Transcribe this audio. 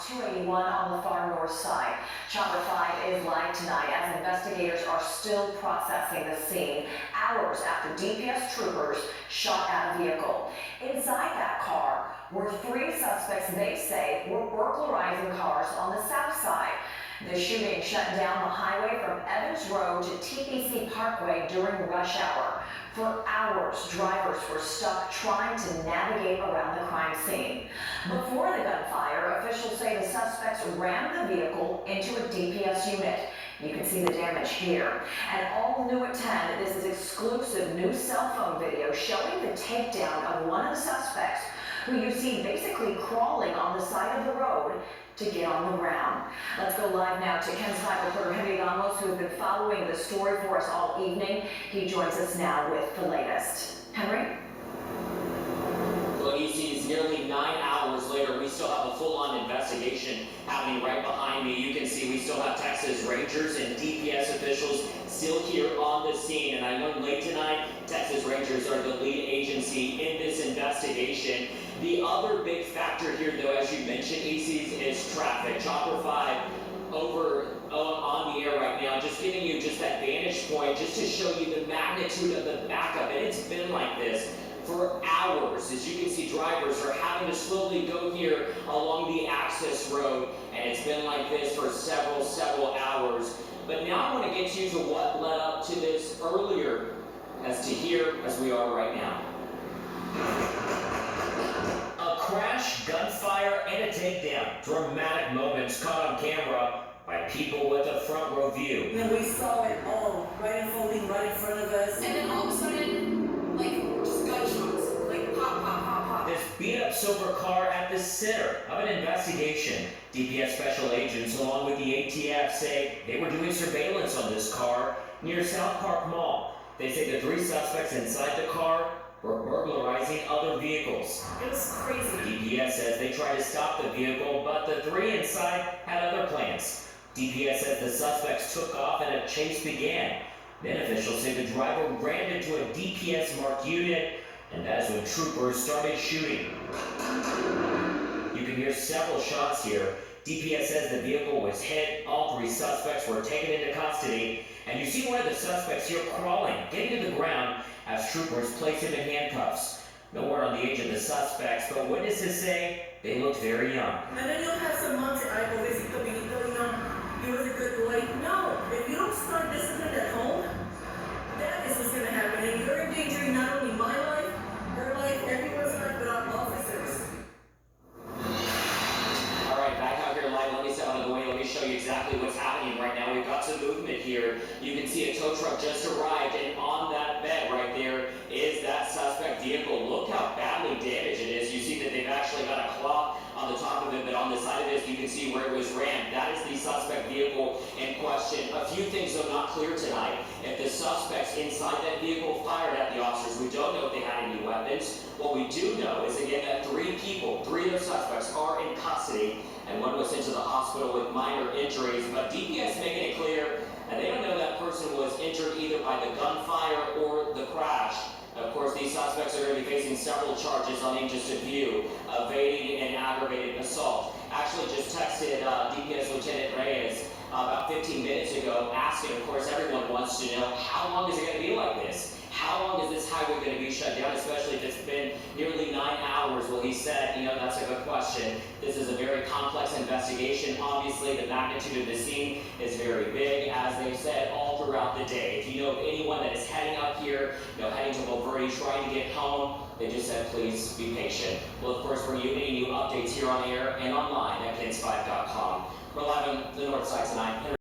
281 on the far north side. Chopper 5 is live tonight as investigators are still processing the scene hours after DPS troopers shot at a vehicle. Inside that car were 3 suspects they say were burglarizing cars on the south side. The shooting shut down the highway from Evans Road to TPC Parkway during rush hour. For hours, drivers were stuck trying to navigate around the crime scene. Before the gunfire, officials say the suspects rammed the vehicle into a DPS unit. You can see the damage here. And all new at 10, this is exclusive new cell phone video showing the takedown of one of the suspects who you see basically crawling on the side of the road to get on the ground. Let's go live now to KENS 5 reporter Henry Ramos, who has been following the story for us all evening. He joins us now with the latest. Henry? Well, you see, it's nearly 9 hours later. We still have a full-on investigation happening right behind me. You can see we still have Texas Rangers and DPS officials still here on the scene. And I learned late tonight, Texas Rangers are the lead agency in this investigation. The other big factor here, though, as you mentioned, ACs, is traffic. Chopper 5 over on the air right now, just giving you just that vantage point, just to show you the magnitude of the backup. And it's been like this for hours. As you can see, drivers are having to slowly go here along the access road, and it's been like this for several hours. But now I want to get you to what led up to this earlier, as to here as we are right now. A crash, gunfire, and a takedown. Dramatic moments caught on camera by people with a front row view. And we saw it all right unfolding right in front of us. And then all of a sudden, like, just gunshots. Like, pop, pop, pop, pop. This beat-up silver car at the center of an investigation. DPS special agents, along with the ATF, say they were doing surveillance on this car near South Park Mall. They say the 3 suspects inside the car were burglarizing other vehicles. It was crazy. DPS says they tried to stop the vehicle, but the 3 inside had other plans. DPS says the suspects took off and a chase began. Then officials say the driver ran into a DPS marked unit, and that's when troopers started shooting. You can hear several shots here. DPS says the vehicle was hit, all 3 suspects were taken into custody, and you see one of the suspects here crawling, getting to the ground as troopers place him in handcuffs. No word on the age of the suspects, but witnesses say they looked very young. And then you'll have some moms say, "Ay, pobrecito, Benito, you know, he was a good boy." No, if you don't start discipline at home, that is what's going to happen. And you're endangering not only my life, her life, everyone's life, but our officers. All right, back out here live. Let me step out of the way. Let me show you exactly what's happening right now. We've got some movement here. You can see a tow truck just arrived, and on that bed right there is that suspect vehicle. Look how badly damaged it is. You see that they've actually got a cloth on the top of it, but on the side of this, you can see where it was rammed. That is the suspect vehicle in question. A few things, though, not clear tonight. If the suspects inside that vehicle fired at the officers, we don't know if they had any weapons. What we do know is, again, that 3 of the suspects are in custody, and one was sent to the hospital with minor injuries. But DPS making it clear, and they don't know that person was injured either by the gunfire or the crash. Of course, these suspects are going to be facing several charges. I'll name just a few: evading and aggravated assault. Actually just texted DPS Lieutenant Reyes about 15 minutes ago, asking, of course, everyone wants to know, how long is it going to be like this? How long is this highway going to be shut down, especially if it's been nearly 9 hours? Well, he said, you know, that's a good question. This is a very complex investigation. Obviously, the magnitude of the scene is very big, as they've said all throughout the day. If you know of anyone that is heading up here, you know, heading to Bulverde, trying to get home, they just said, please be patient. We'll, of course, bring you any new updates here on air and online at KENS5.com. We're live on the north side tonight.